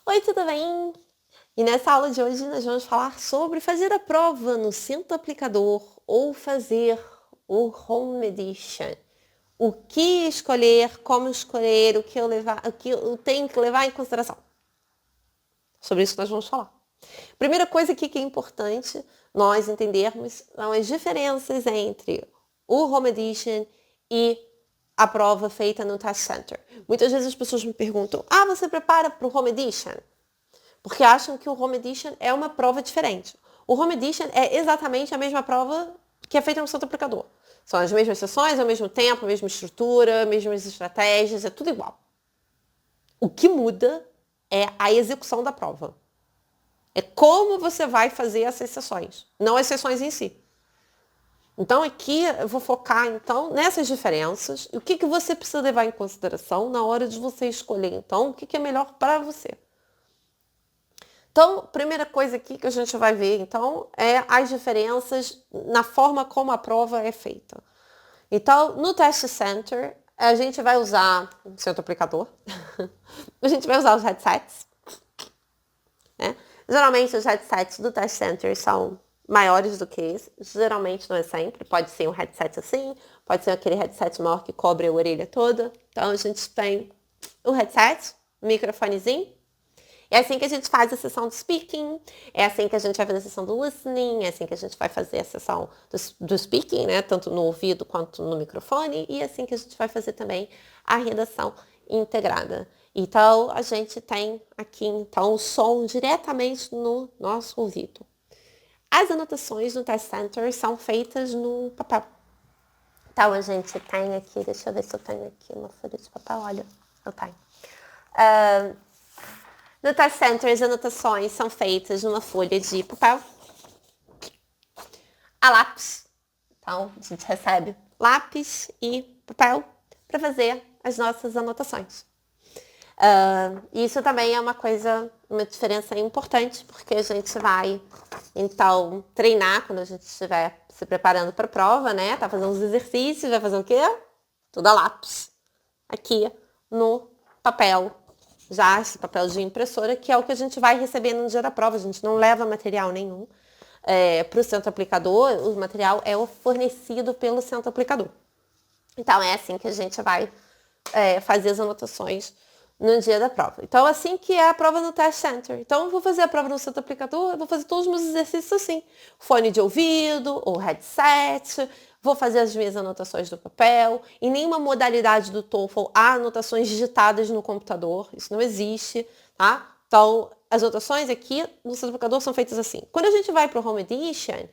Oi, tudo bem? E nessa aula de hoje nós vamos falar sobre fazer a prova no centro aplicador ou fazer o Home Edition. O que escolher, como escolher, o que eu tenho que levar em consideração. Sobre isso que nós vamos falar. Primeira coisa aqui que é importante nós entendermos são as diferenças entre o Home Edition e a prova feita no Test Center. Muitas vezes as pessoas me perguntam, você prepara para o Home Edition? Porque acham que o Home Edition é uma prova diferente. O Home Edition é exatamente a mesma prova que é feita no centro aplicador. São as mesmas sessões, ao mesmo tempo, a mesma estrutura, mesmas estratégias, é tudo igual. O que muda é a execução da prova. É como você vai fazer essas sessões, não as sessões em si. Então aqui eu vou focar então nessas diferenças e o que você precisa levar em consideração na hora de você escolher então o que é melhor para você. Então, primeira coisa aqui que a gente vai ver, então, é as diferenças na forma como a prova é feita. Então, no Test Center, a gente vai usar o centro aplicador, a gente vai usar os headsets, né? Geralmente, os headsets do Test Center são maiores do que esse, geralmente não é sempre, pode ser um headset assim, pode ser aquele headset maior que cobre a orelha toda. Então, a gente tem o headset, o microfonezinho. É assim que a gente faz a sessão do speaking, é assim que a gente vai fazer a sessão do listening, é assim que a gente vai fazer a sessão do speaking, né? Tanto no ouvido quanto no microfone, e é assim que a gente vai fazer também a redação integrada. Então, a gente tem aqui, então, o som diretamente no nosso ouvido. As anotações no Test Center são feitas no papel. Então, a gente tem aqui, deixa eu ver se eu tenho aqui uma folha de papel, olha, eu tenho. No Test Center, as anotações são feitas numa folha de papel a lápis. Então, a gente recebe lápis e papel para fazer as nossas anotações. Isso também é uma diferença importante, porque a gente vai, então, treinar quando a gente estiver se preparando para a prova, né? Tá fazendo os exercícios, vai fazer o quê? Tudo a lápis. Aqui no papel. Já esse papel de impressora, que é o que a gente vai receber no dia da prova. A gente não leva material nenhum para o centro aplicador. O material é fornecido pelo centro aplicador. Então, é assim que a gente vai fazer as anotações no dia da prova. Então, assim que é a prova no Test Center. Então, eu vou fazer a prova no centro aplicador, eu vou fazer todos os meus exercícios assim. Fone de ouvido, ou headset, vou fazer as minhas anotações do papel. Em nenhuma modalidade do TOEFL há anotações digitadas no computador. Isso não existe, tá? Então, as anotações aqui no centro aplicador são feitas assim. Quando a gente vai para o Home Edition,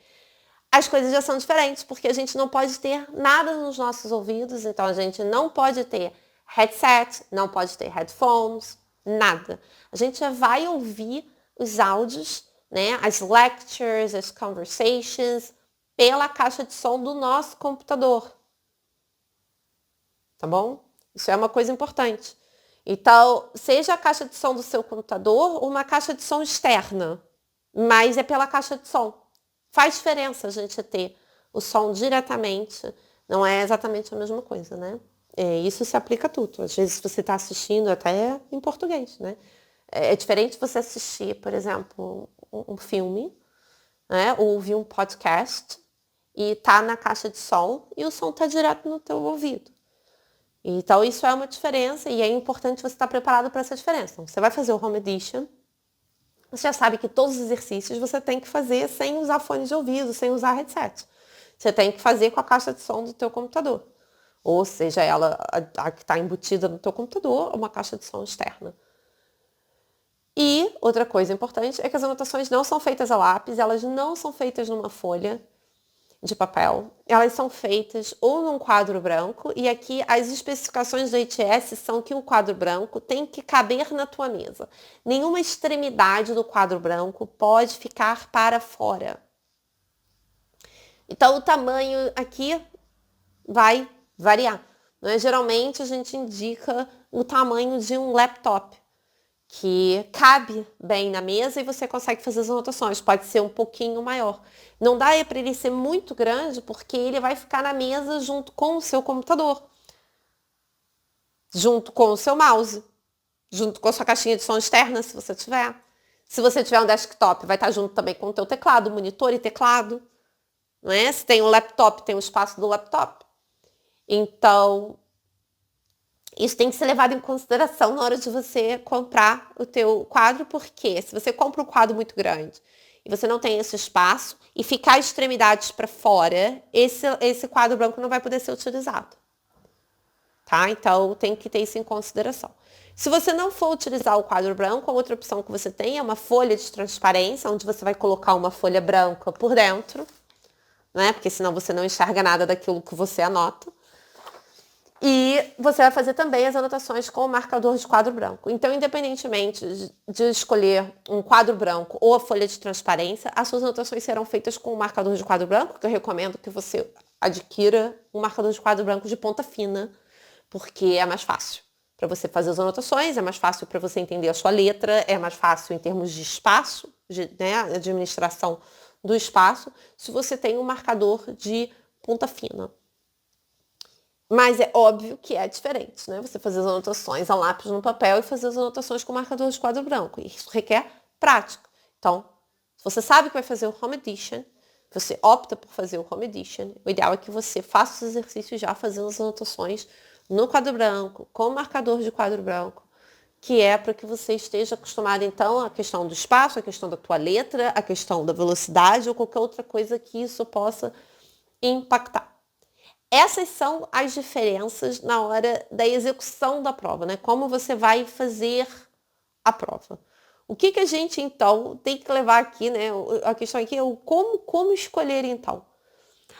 as coisas já são diferentes, porque a gente não pode ter nada nos nossos ouvidos, então a gente não pode ter headset, não pode ter headphones, nada. A gente já vai ouvir os áudios, né, as lectures, as conversations, pela caixa de som do nosso computador. Tá bom? Isso é uma coisa importante. Então, seja a caixa de som do seu computador ou uma caixa de som externa, mas é pela caixa de som. Faz diferença a gente ter o som diretamente, não é exatamente a mesma coisa, né? Isso se aplica a tudo. Às vezes você está assistindo até em português, né? É diferente você assistir, por exemplo, um filme, né? Ou ouvir um podcast e tá na caixa de som e o som tá direto no teu ouvido. Então isso é uma diferença e é importante você estar preparado para essa diferença. Então, você vai fazer o Home Edition, você já sabe que todos os exercícios você tem que fazer sem usar fone de ouvido, sem usar headset. Você tem que fazer com a caixa de som do teu computador. Ou seja, ela a que está embutida no teu computador, ou uma caixa de som externa. E outra coisa importante é que as anotações não são feitas a lápis, elas não são feitas numa folha de papel. Elas são feitas ou num quadro branco, e aqui as especificações do ITS são que o quadro branco tem que caber na tua mesa. Nenhuma extremidade do quadro branco pode ficar para fora. Então, o tamanho aqui vai variar. Né? Geralmente, a gente indica o tamanho de um laptop, que cabe bem na mesa e você consegue fazer as anotações. Pode ser um pouquinho maior. Não dá para ele ser muito grande, porque ele vai ficar na mesa junto com o seu computador, junto com o seu mouse. junto com a sua caixinha de som externa, se você tiver. Se você tiver um desktop, vai estar junto também com o teu teclado, monitor e teclado. Não é? Se tem um laptop, tem o espaço do laptop. Então, isso tem que ser levado em consideração na hora de você comprar o teu quadro, porque se você compra um quadro muito grande e você não tem esse espaço e ficar extremidades para fora, esse quadro branco não vai poder ser utilizado. Tá? Então, tem que ter isso em consideração. Se você não for utilizar o quadro branco, a outra opção que você tem é uma folha de transparência, onde você vai colocar uma folha branca por dentro, né? Porque senão você não enxerga nada daquilo que você anota. E você vai fazer também as anotações com o marcador de quadro branco. Então, independentemente de escolher um quadro branco ou a folha de transparência, as suas anotações serão feitas com o marcador de quadro branco, que eu recomendo que você adquira um marcador de quadro branco de ponta fina, porque é mais fácil para você fazer as anotações, é mais fácil para você entender a sua letra, é mais fácil em termos de espaço, né, administração do espaço, se você tem um marcador de ponta fina. Mas é óbvio que é diferente, né? Você fazer as anotações a lápis no papel e fazer as anotações com marcador de quadro branco. E isso requer prática. Então, se você sabe que vai fazer o Home Edition, você opta por fazer o Home Edition, o ideal é que você faça os exercícios já fazendo as anotações no quadro branco, com marcador de quadro branco, que é para que você esteja acostumado, então, à questão do espaço, à questão da tua letra, à questão da velocidade ou qualquer outra coisa que isso possa impactar. Essas são as diferenças na hora da execução da prova, né? Como você vai fazer a prova. O que a gente, então, tem que levar aqui, né? A questão aqui é o como escolher, então.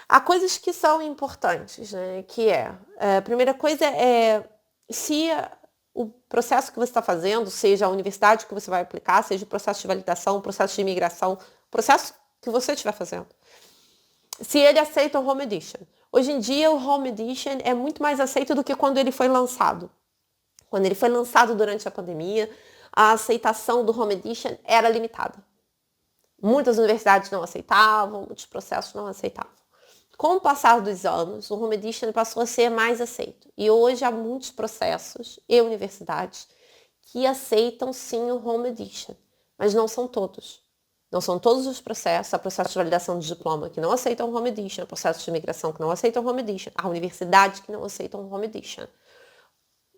Há coisas que são importantes, né? Que a primeira coisa é se o processo que você está fazendo, seja a universidade que você vai aplicar, seja o processo de validação, o processo de imigração, o processo que você estiver fazendo, se ele aceita o Home Edition. Hoje em dia, o Home Edition é muito mais aceito do que quando ele foi lançado. Quando ele foi lançado durante a pandemia, a aceitação do Home Edition era limitada. Muitas universidades não aceitavam, muitos processos não aceitavam. Com o passar dos anos, o Home Edition passou a ser mais aceito. E hoje há muitos processos e universidades que aceitam sim o Home Edition, mas não são todos. Não são todos os processos, há processos de validação de diploma que não aceitam o Home Edition, há processos de imigração que não aceitam o Home Edition, há universidades que não aceitam o Home Edition.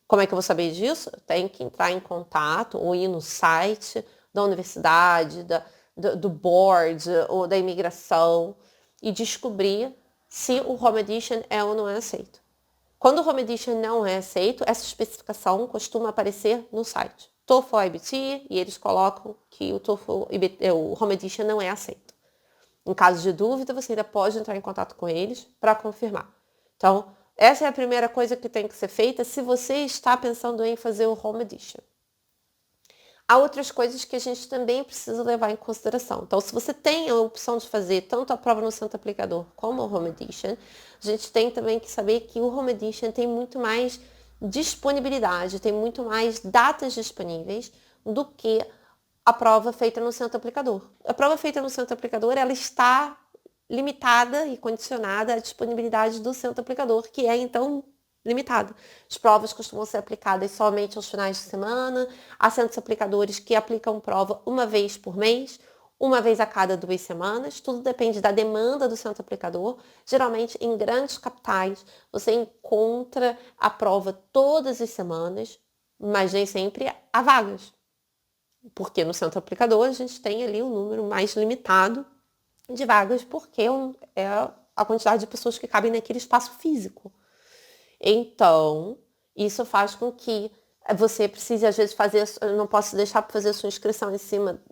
Como é que eu vou saber disso? Eu tenho que entrar em contato ou ir no site da universidade, do board ou da imigração e descobrir se o Home Edition é ou não é aceito. Quando o Home Edition não é aceito, essa especificação costuma aparecer no site TOEFL IBT, e eles colocam que o TOEFL IBT, o Home Edition não é aceito. Em caso de dúvida, você ainda pode entrar em contato com eles para confirmar. Então, essa é a primeira coisa que tem que ser feita se você está pensando em fazer o Home Edition. Há outras coisas que a gente também precisa levar em consideração. Então, se você tem a opção de fazer tanto a prova no centro aplicador como o Home Edition, a gente tem também que saber que o Home Edition tem muito mais disponibilidade, tem muito mais datas disponíveis do que a prova feita no centro aplicador. A prova feita no centro aplicador, ela está limitada e condicionada à disponibilidade do centro aplicador, que é, então, limitada. As provas costumam ser aplicadas somente aos finais de semana, há centros aplicadores que aplicam prova uma vez por mês, uma vez a cada 2 semanas, tudo depende da demanda do centro aplicador. Geralmente, em grandes capitais, você encontra a prova todas as semanas, mas nem sempre há vagas. Porque no centro aplicador a gente tem ali um número mais limitado de vagas, porque é a quantidade de pessoas que cabem naquele espaço físico. Então, isso faz com que você precise, às vezes, eu não posso deixar para fazer a sua inscrição em cima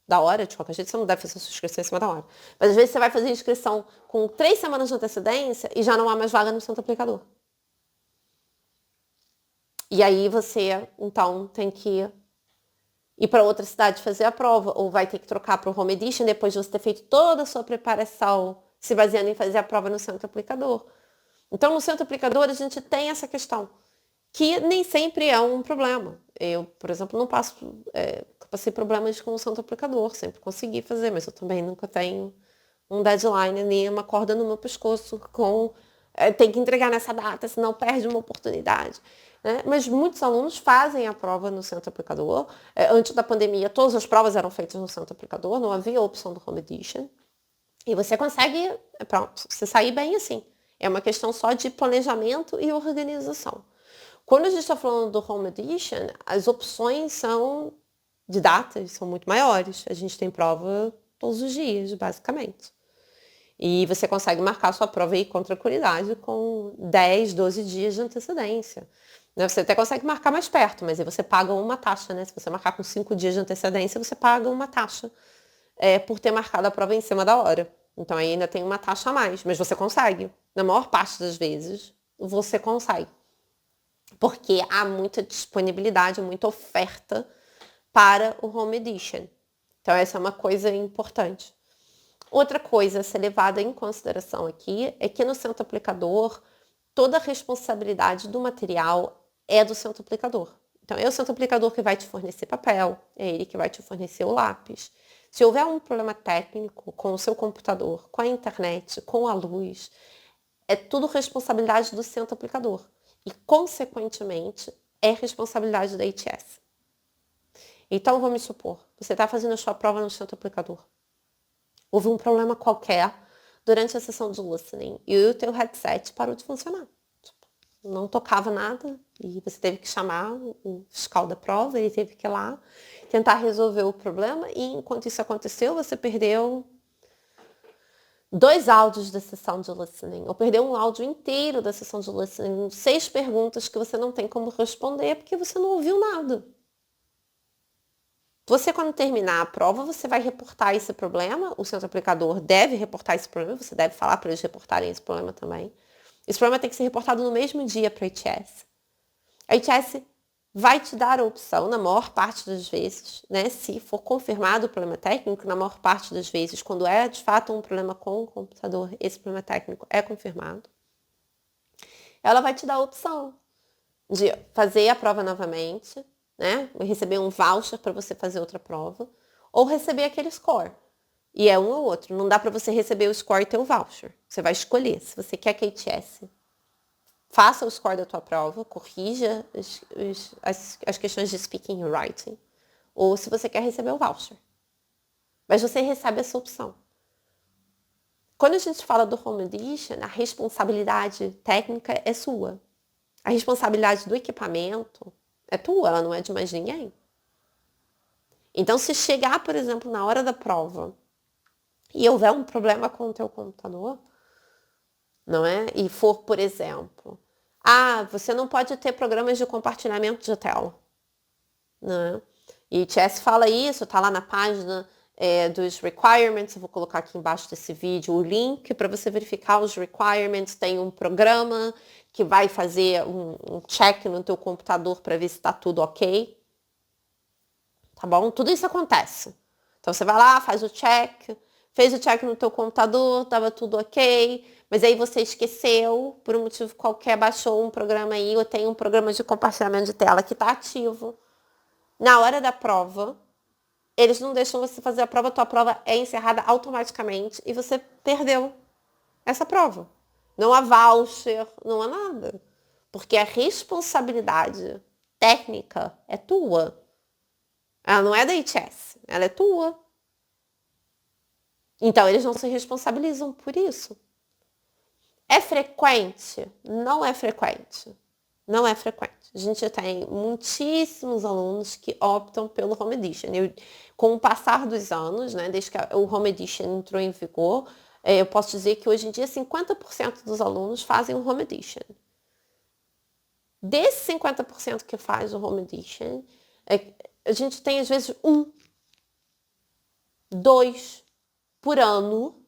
da hora, de qualquer jeito você não deve fazer a sua inscrição em cima da hora. Mas às vezes você vai fazer a inscrição com 3 semanas de antecedência e já não há mais vaga no centro aplicador. E aí você, então, tem que ir para outra cidade fazer a prova, ou vai ter que trocar para o Home Edition depois de você ter feito toda a sua preparação se baseando em fazer a prova no centro aplicador. Então, no centro aplicador, a gente tem essa questão, que nem sempre é um problema. Eu, por exemplo, não passei problemas com o centro aplicador, sempre consegui fazer, mas eu também nunca tenho um deadline, nem uma corda no meu pescoço tem que entregar nessa data, senão perde uma oportunidade. né? Mas muitos alunos fazem a prova no centro aplicador. Antes da pandemia, todas as provas eram feitas no centro aplicador, não havia a opção do Home Edition. E você consegue, pronto, você sair bem assim. É uma questão só de planejamento e organização. Quando a gente está falando do Home Edition, as opções são de datas são muito maiores. A gente tem prova todos os dias, basicamente. E você consegue marcar sua prova aí com tranquilidade com 10, 12 dias de antecedência. Você até consegue marcar mais perto, mas aí você paga uma taxa, né? Se você marcar com 5 dias de antecedência, você paga uma taxa por ter marcado a prova em cima da hora. Então aí ainda tem uma taxa a mais, mas você consegue. Na maior parte das vezes, você consegue. Porque há muita disponibilidade, muita oferta para o Home Edition. Então essa é uma coisa importante. Outra coisa a ser levada em consideração aqui é que no centro aplicador, toda a responsabilidade do material é do centro aplicador. Então é o centro aplicador que vai te fornecer papel, é ele que vai te fornecer o lápis. Se houver um problema técnico com o seu computador, com a internet, com a luz, é tudo responsabilidade do centro aplicador. E, consequentemente, é responsabilidade da ITS. Então, vamos supor, você está fazendo a sua prova no centro aplicador. Houve um problema qualquer durante a sessão de listening e o teu headset parou de funcionar. Não tocava nada e você teve que chamar o fiscal da prova, ele teve que ir lá tentar resolver o problema e enquanto isso aconteceu, você perdeu 2 áudios da sessão de listening, ou perdeu um áudio inteiro da sessão de listening, 6 perguntas que você não tem como responder porque você não ouviu nada. Você, quando terminar a prova, você vai reportar esse problema, o centro aplicador deve reportar esse problema, você deve falar para eles reportarem esse problema também. Esse problema tem que ser reportado no mesmo dia para a ITS. A ITS vai te dar a opção, na maior parte das vezes, né, se for confirmado o problema técnico, na maior parte das vezes, quando é de fato um problema com o computador, esse problema técnico é confirmado, ela vai te dar a opção de fazer a prova novamente, né, receber um voucher para você fazer outra prova, ou receber aquele score. E é um ou outro, não dá para você receber o score e ter o voucher. Você vai escolher se você quer que a ITS faça o score da tua prova, corrija as questões de speaking e writing, ou se você quer receber o voucher. Mas você recebe essa opção. Quando a gente fala do Home Edition, a responsabilidade técnica é sua. A responsabilidade do equipamento é tua, ela não é de mais ninguém. Então, se chegar, por exemplo, na hora da prova e houver um problema com o teu computador, não é? E for, por exemplo, você não pode ter programas de compartilhamento de tela, né? E o ITS fala isso, tá lá na página dos requirements, eu vou colocar aqui embaixo desse vídeo o link para você verificar os requirements, tem um programa que vai fazer um check no teu computador para ver se está tudo ok, tá bom? Tudo isso acontece. Então você vai lá, faz o check, fez o check no teu computador, estava tudo ok, mas aí você esqueceu, por um motivo qualquer, baixou um programa aí, ou tem um programa de compartilhamento de tela que está ativo. Na hora da prova, eles não deixam você fazer a prova, tua prova é encerrada automaticamente e você perdeu essa prova. Não há voucher, não há nada. Porque a responsabilidade técnica é tua. Ela não é da ITS, ela é tua. Então, eles não se responsabilizam por isso. É frequente? Não é frequente. Não é frequente. A gente tem muitíssimos alunos que optam pelo Home Edition. Com o passar dos anos, né, desde que o Home Edition entrou em vigor, eu posso dizer que hoje em dia 50% dos alunos fazem o Home Edition. Desses 50% que faz o Home Edition, a gente tem às vezes 1, 2 por ano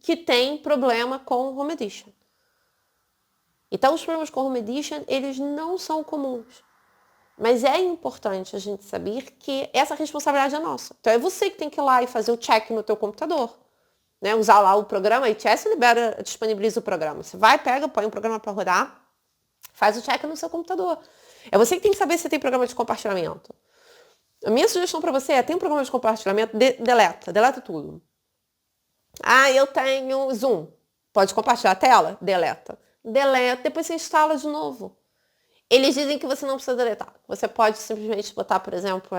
que tem problema com o Home Edition. Então, os problemas com o Home Edition, eles não são comuns. Mas é importante a gente saber que essa responsabilidade é nossa. Então, é você que tem que ir lá e fazer o check no teu computador. Né? Usar lá o programa, a ITS disponibiliza o programa. Você vai, pega, põe o programa para rodar, faz o check no seu computador. É você que tem que saber se tem programa de compartilhamento. A minha sugestão para você é, tem um programa de compartilhamento, deleta tudo. Eu tenho Zoom. Pode compartilhar a tela? Deleta, depois você instala de novo. Eles dizem que você não precisa deletar. Você pode simplesmente botar, por exemplo,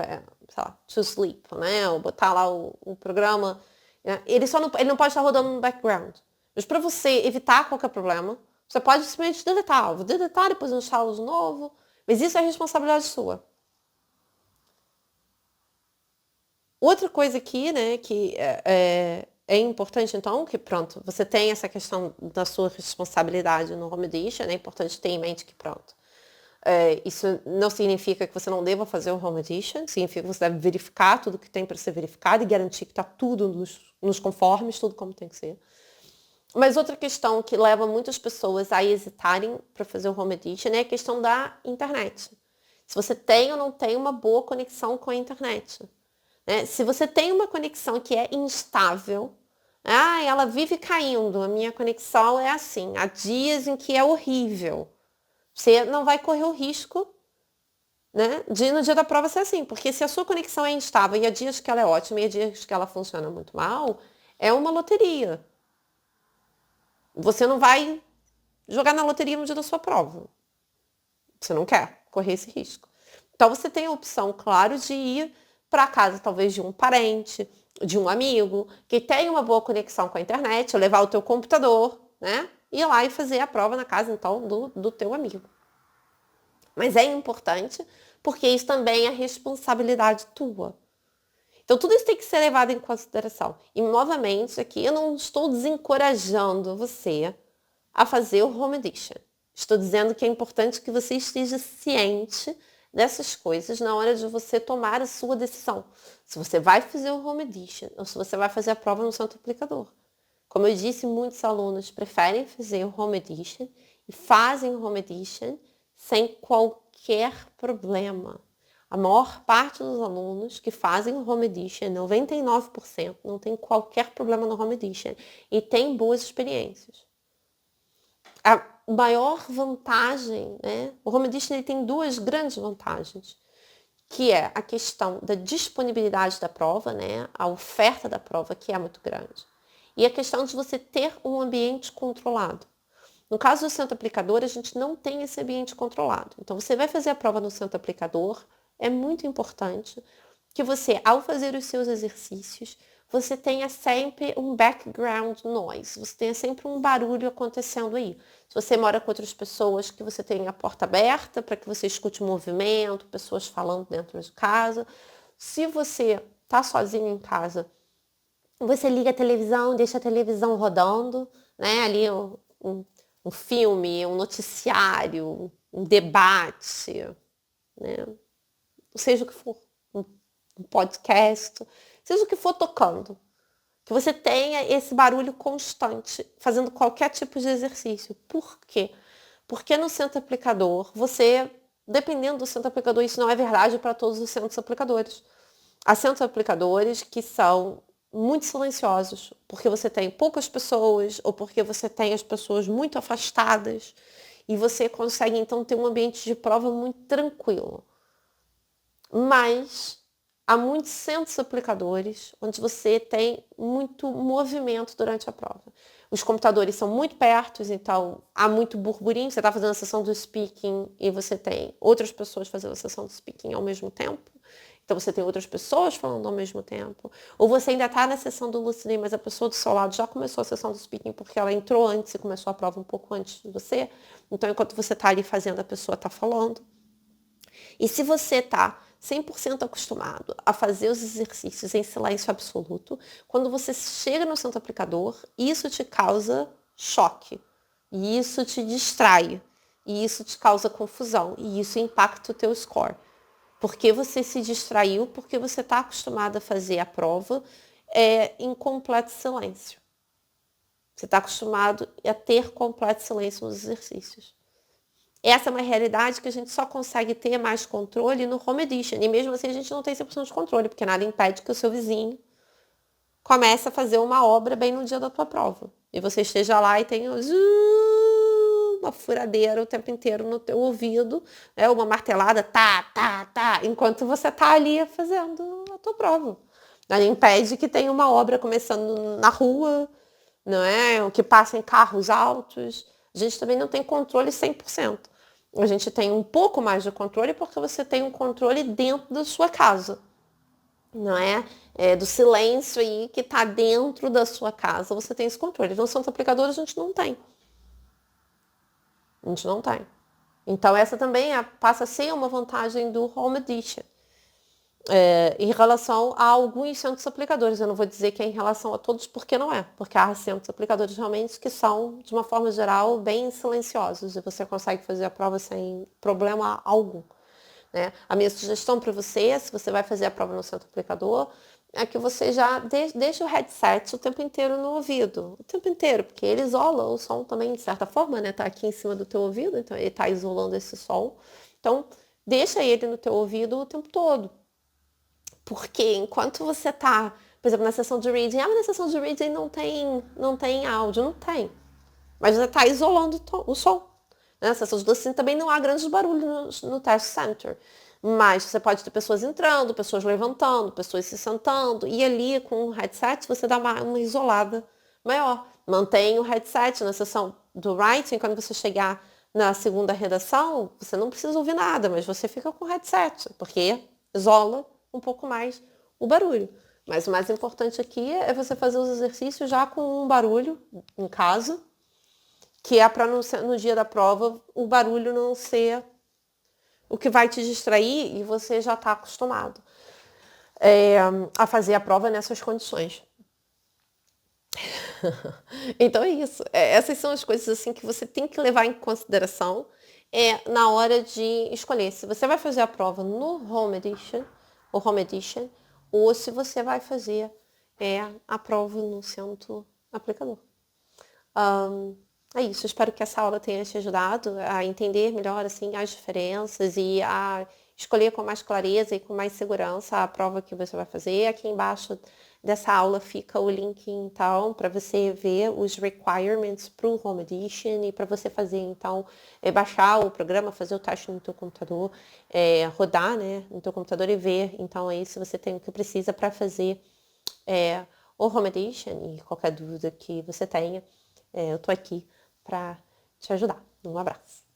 sei lá, to sleep, né? Ou botar lá o programa. Né? Ele não pode estar rodando no background. Mas para você evitar qualquer problema, você pode simplesmente deletar. Vou deletar, depois instalo de novo. Mas isso é responsabilidade sua. Outra coisa aqui, né, que é importante, então, que pronto, você tem essa questão da sua responsabilidade no Home Edition, é importante ter em mente que pronto. Isso não significa que você não deva fazer o Home Edition, significa que você deve verificar tudo que tem para ser verificado e garantir que está tudo nos conformes, tudo como tem que ser. Mas outra questão que leva muitas pessoas a hesitarem para fazer o Home Edition é a questão da internet. Se você tem ou não tem uma boa conexão com a internet. Né? Se você tem uma conexão que é instável, ela vive caindo, a minha conexão é assim, há dias em que é horrível. Você não vai correr o risco, né, de no dia da prova ser assim, porque se a sua conexão é instável e há dias que ela é ótima e há dias que ela funciona muito mal, é uma loteria. Você não vai jogar na loteria no dia da sua prova. Você não quer correr esse risco. Então você tem a opção, claro, de ir para casa talvez de um parente, de um amigo, que tem uma boa conexão com a internet, levar o teu computador, né? Ir lá e fazer a prova na casa, então, do teu amigo. Mas é importante, porque isso também é responsabilidade tua. Então, tudo isso tem que ser levado em consideração. E, novamente, aqui eu não estou desencorajando você a fazer o Home Edition. Estou dizendo que é importante que você esteja ciente dessas coisas na hora de você tomar a sua decisão. Se você vai fazer o Home Edition ou se você vai fazer a prova no centro aplicador. Como eu disse, muitos alunos preferem fazer o Home Edition e fazem o Home Edition sem qualquer problema. A maior parte dos alunos que fazem o Home Edition, 99%, não tem qualquer problema no Home Edition e tem boas experiências. A maior vantagem, né? O Home Edition ele tem duas grandes vantagens, que é a questão da disponibilidade da prova, né? A oferta da prova, que é muito grande. E a questão de você ter um ambiente controlado. No caso do centro aplicador, a gente não tem esse ambiente controlado. Então, você vai fazer a prova no centro aplicador, é muito importante que você, ao fazer os seus exercícios, você tenha sempre um background noise, você tenha sempre um barulho acontecendo aí. Se você mora com outras pessoas, que você tenha a porta aberta para que você escute o movimento, pessoas falando dentro de casa. Se você está sozinho em casa, você liga a televisão, deixa a televisão rodando, né? Ali um filme, um noticiário, um debate, né? Seja o que for, um podcast, seja o que for tocando. Que você tenha esse barulho constante, fazendo qualquer tipo de exercício. Por quê? Porque no centro aplicador, dependendo do centro aplicador, isso não é verdade para todos os centros aplicadores. Há centros aplicadores que são muito silenciosos, porque você tem poucas pessoas ou porque você tem as pessoas muito afastadas e você consegue então ter um ambiente de prova muito tranquilo. Mas há muitos centros aplicadores onde você tem muito movimento durante a prova. Os computadores são muito perto, então há muito burburinho. Você está fazendo a sessão do speaking e você tem outras pessoas fazendo a sessão do speaking ao mesmo tempo. Então você tem outras pessoas falando ao mesmo tempo. Ou você ainda está na sessão do listening, mas a pessoa do seu lado já começou a sessão do speaking porque ela entrou antes e começou a prova um pouco antes de você. Então enquanto você está ali fazendo, a pessoa está falando. E se você está 100% acostumado a fazer os exercícios em silêncio absoluto, quando você chega no centro aplicador, isso te causa choque. E isso te distrai. E isso te causa confusão. E isso impacta o teu score. Porque você se distraiu, porque você está acostumado a fazer a prova em completo silêncio. Você está acostumado a ter completo silêncio nos exercícios. Essa é uma realidade que a gente só consegue ter mais controle no Home Edition. E mesmo assim a gente não tem 100% de controle, porque nada impede que o seu vizinho comece a fazer uma obra bem no dia da tua prova. E você esteja lá e tenha uma furadeira o tempo inteiro no teu ouvido, uma martelada, tá, enquanto você tá ali fazendo a tua prova. Nada impede que tenha uma obra começando na rua, não é? O que passa em carros altos. A gente também não tem controle 100%. a gente tem um pouco mais de controle porque você tem um controle dentro da sua casa. Não é? Do silêncio aí que está dentro da sua casa, você tem esse controle. No Santos Aplicadores a gente não tem. A gente não tem. Então essa também passa a ser uma vantagem do Home Edition. Em relação a alguns centros aplicadores. Eu não vou dizer que é em relação a todos, porque não é. Porque há centros aplicadores realmente que são, de uma forma geral, bem silenciosos e você consegue fazer a prova sem problema algum. Né? A minha sugestão para você, se você vai fazer a prova no centro aplicador, é que você já deixe o headset o tempo inteiro no ouvido. O tempo inteiro, porque ele isola o som também, de certa forma, né? Tá aqui em cima do teu ouvido, então ele tá isolando esse som. Então, deixa ele no teu ouvido o tempo todo. Porque enquanto você tá, por exemplo, na sessão de reading, mas na sessão de reading não tem áudio, não tem. Mas você tá isolando o som. Né? Sessão de listening também não há grandes barulhos no test center. Mas você pode ter pessoas entrando, pessoas levantando, pessoas se sentando. E ali com o headset você dá uma isolada maior. Mantém o headset na sessão do writing. Quando você chegar na segunda redação, você não precisa ouvir nada, mas você fica com o headset. Porque isola um pouco mais o barulho. Mas o mais importante aqui é você fazer os exercícios já com um barulho em casa, que é para no dia da prova o barulho não ser o que vai te distrair e você já está acostumado a fazer a prova nessas condições. Então é isso. Essas são as coisas assim que você tem que levar em consideração na hora de escolher se você vai fazer a prova no Home Edition, ou se você vai fazer a prova no centro aplicador. É isso, espero que essa aula tenha te ajudado a entender melhor assim, as diferenças e a escolher com mais clareza e com mais segurança a prova que você vai fazer. Aqui embaixo dessa aula fica o link, então, para você ver os requirements para o Home Edition e para você fazer, então, baixar o programa, fazer o teste no teu computador, rodar, né, no teu computador e ver, então, aí se você tem o que precisa para fazer o Home Edition e qualquer dúvida que você tenha, eu tô aqui para te ajudar. Um abraço.